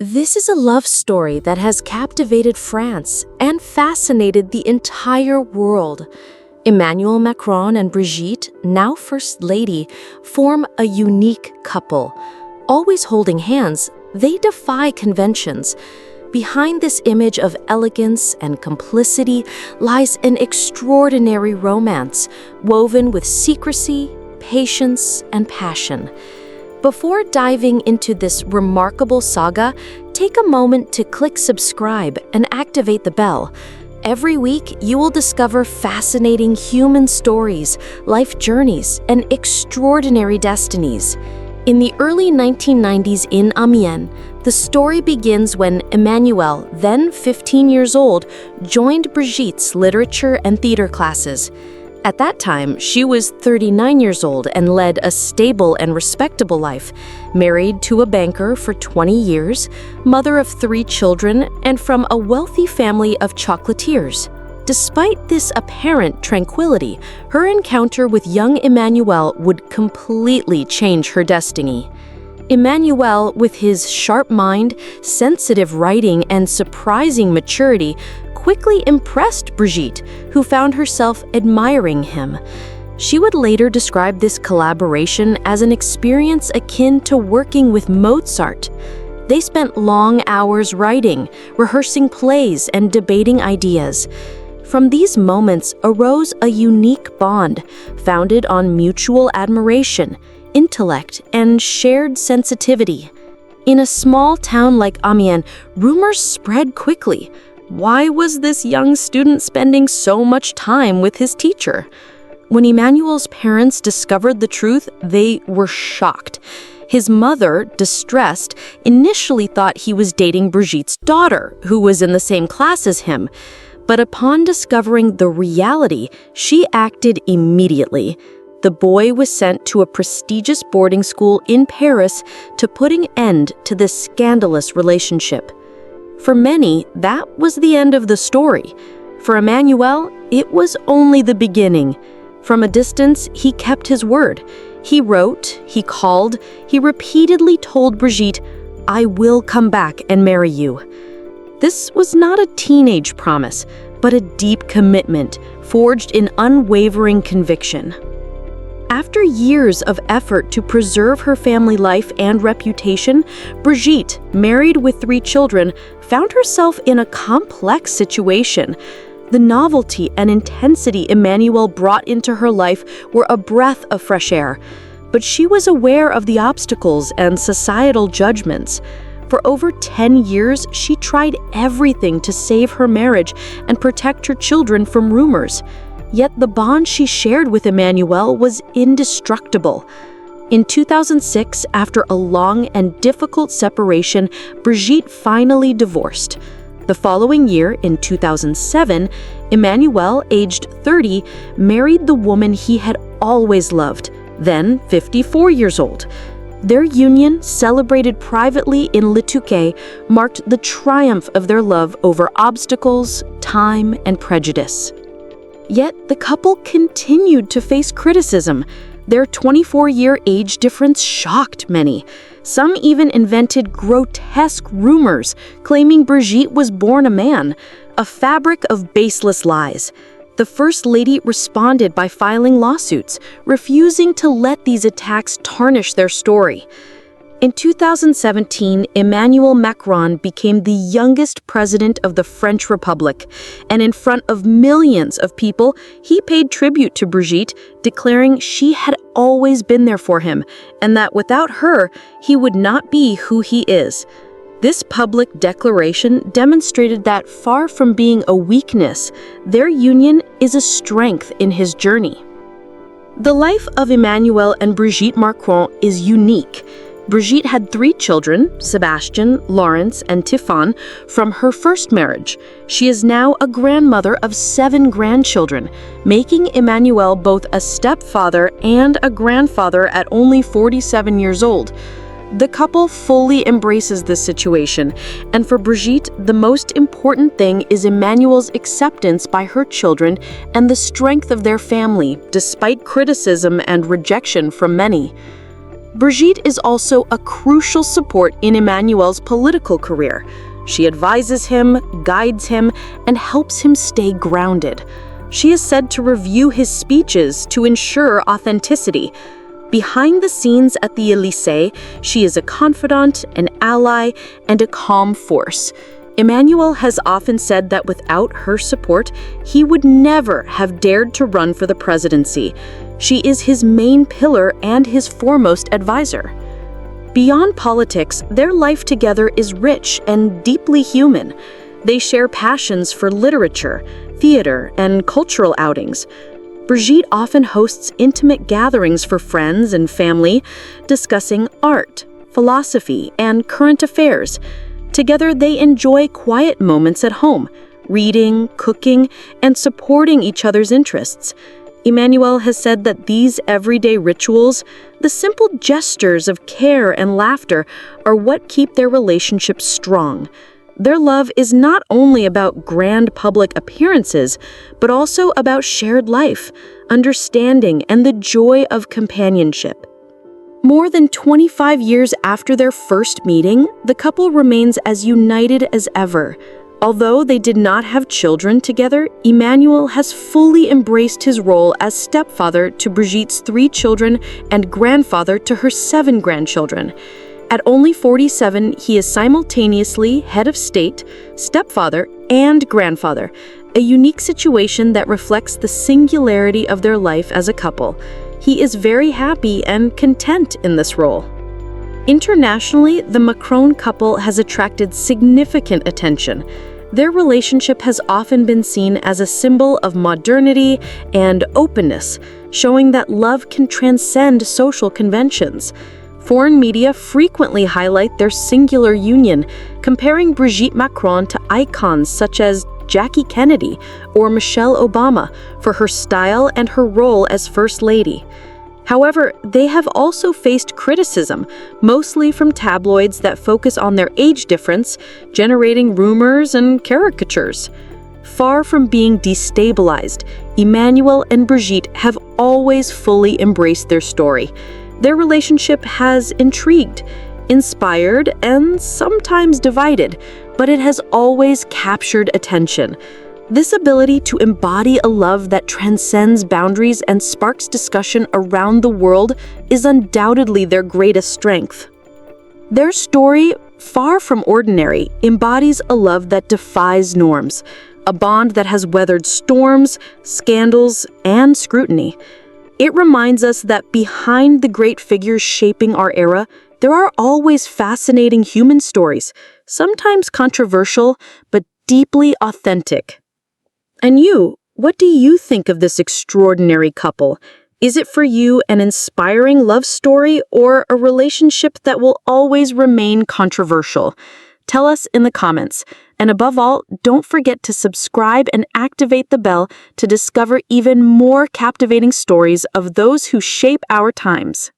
This is a love story that has captivated France and fascinated the entire world. Emmanuel Macron and Brigitte, now First Lady, form a unique couple. Always holding hands, they defy conventions. Behind this image of elegance and complicity lies an extraordinary romance, woven with secrecy, patience, and passion. Before diving into this remarkable saga, take a moment to click subscribe and activate the bell. Every week, you will discover fascinating human stories, life journeys, and extraordinary destinies. In the early 1990s in Amiens, the story begins when Emmanuel, then 15 years old, joined Brigitte's literature and theater classes. At that time, she was 39 years old and led a stable and respectable life, married to a banker for 20 years, mother of 3 children, and from a wealthy family of chocolatiers. Despite this apparent tranquility, her encounter with young Emmanuel would completely change her destiny. Emmanuel, with his sharp mind, sensitive writing, and surprising maturity, quickly impressed Brigitte, who found herself admiring him. She would later describe this collaboration as an experience akin to working with Mozart. They spent long hours writing, rehearsing plays, and debating ideas. From these moments arose a unique bond, founded on mutual admiration, intellect, and shared sensitivity. In a small town like Amiens, rumors spread quickly. Why was this young student spending so much time with his teacher? When Emmanuel's parents discovered the truth, they were shocked. His mother, distressed, initially thought he was dating Brigitte's daughter, who was in the same class as him. But upon discovering the reality, she acted immediately. The boy was sent to a prestigious boarding school in Paris to put an end to this scandalous relationship. For many, that was the end of the story. For Emmanuel, it was only the beginning. From a distance, he kept his word. He wrote, he called, he repeatedly told Brigitte, "I will come back and marry you." This was not a teenage promise, but a deep commitment forged in unwavering conviction. After years of effort to preserve her family life and reputation, Brigitte, married with 3 children, found herself in a complex situation. The novelty and intensity Emmanuel brought into her life were a breath of fresh air, but she was aware of the obstacles and societal judgments. For over 10 years, she tried everything to save her marriage and protect her children from rumors. Yet the bond she shared with Emmanuel was indestructible. In 2006, after a long and difficult separation, Brigitte finally divorced. The following year, in 2007, Emmanuel, aged 30, married the woman he had always loved, then 54 years old. Their union, celebrated privately in Le Touquet, marked the triumph of their love over obstacles, time, and prejudice. Yet the couple continued to face criticism. Their 24-year age difference shocked many. Some even invented grotesque rumors, claiming Brigitte was born a man, a fabric of baseless lies. The First Lady responded by filing lawsuits, refusing to let these attacks tarnish their story. In 2017, Emmanuel Macron became the youngest president of the French Republic, and in front of millions of people, he paid tribute to Brigitte, declaring she had always been there for him, and that without her, he would not be who he is. This public declaration demonstrated that far from being a weakness, their union is a strength in his journey. The life of Emmanuel and Brigitte Macron is unique. Brigitte had 3 children, Sebastian, Lawrence, and Tiffany, from her first marriage. She is now a grandmother of 7 grandchildren, making Emmanuel both a stepfather and a grandfather at only 47 years old. The couple fully embraces this situation, and for Brigitte, the most important thing is Emmanuel's acceptance by her children and the strength of their family, despite criticism and rejection from many. Brigitte is also a crucial support in Emmanuel's political career. She advises him, guides him, and helps him stay grounded. She is said to review his speeches to ensure authenticity. Behind the scenes at the Élysée, she is a confidant, an ally, and a calm force. Emmanuel has often said that without her support, he would never have dared to run for the presidency. She is his main pillar and his foremost advisor. Beyond politics, their life together is rich and deeply human. They share passions for literature, theater, and cultural outings. Brigitte often hosts intimate gatherings for friends and family, discussing art, philosophy, and current affairs. Together, they enjoy quiet moments at home, reading, cooking, and supporting each other's interests. Emmanuel has said that these everyday rituals, the simple gestures of care and laughter, are what keep their relationship strong. Their love is not only about grand public appearances, but also about shared life, understanding, and the joy of companionship. More than 25 years after their first meeting, the couple remains as united as ever. Although they did not have children together, Emmanuel has fully embraced his role as stepfather to Brigitte's 3 children and grandfather to her 7 grandchildren. At only 47, he is simultaneously head of state, stepfather, and grandfather, a unique situation that reflects the singularity of their life as a couple. He is very happy and content in this role. Internationally, the Macron couple has attracted significant attention. Their relationship has often been seen as a symbol of modernity and openness, showing that love can transcend social conventions. Foreign media frequently highlight their singular union, comparing Brigitte Macron to icons such as Jackie Kennedy or Michelle Obama for her style and her role as First Lady. However, they have also faced criticism, mostly from tabloids that focus on their age difference, generating rumors and caricatures. Far from being destabilized, Emmanuel and Brigitte have always fully embraced their story. Their relationship has intrigued, inspired, and sometimes divided, but it has always captured attention. This ability to embody a love that transcends boundaries and sparks discussion around the world is undoubtedly their greatest strength. Their story, far from ordinary, embodies a love that defies norms, a bond that has weathered storms, scandals, and scrutiny. It reminds us that behind the great figures shaping our era, there are always fascinating human stories, sometimes controversial, but deeply authentic. And you, what do you think of this extraordinary couple? Is it for you an inspiring love story or a relationship that will always remain controversial? Tell us in the comments. And above all, don't forget to subscribe and activate the bell to discover even more captivating stories of those who shape our times.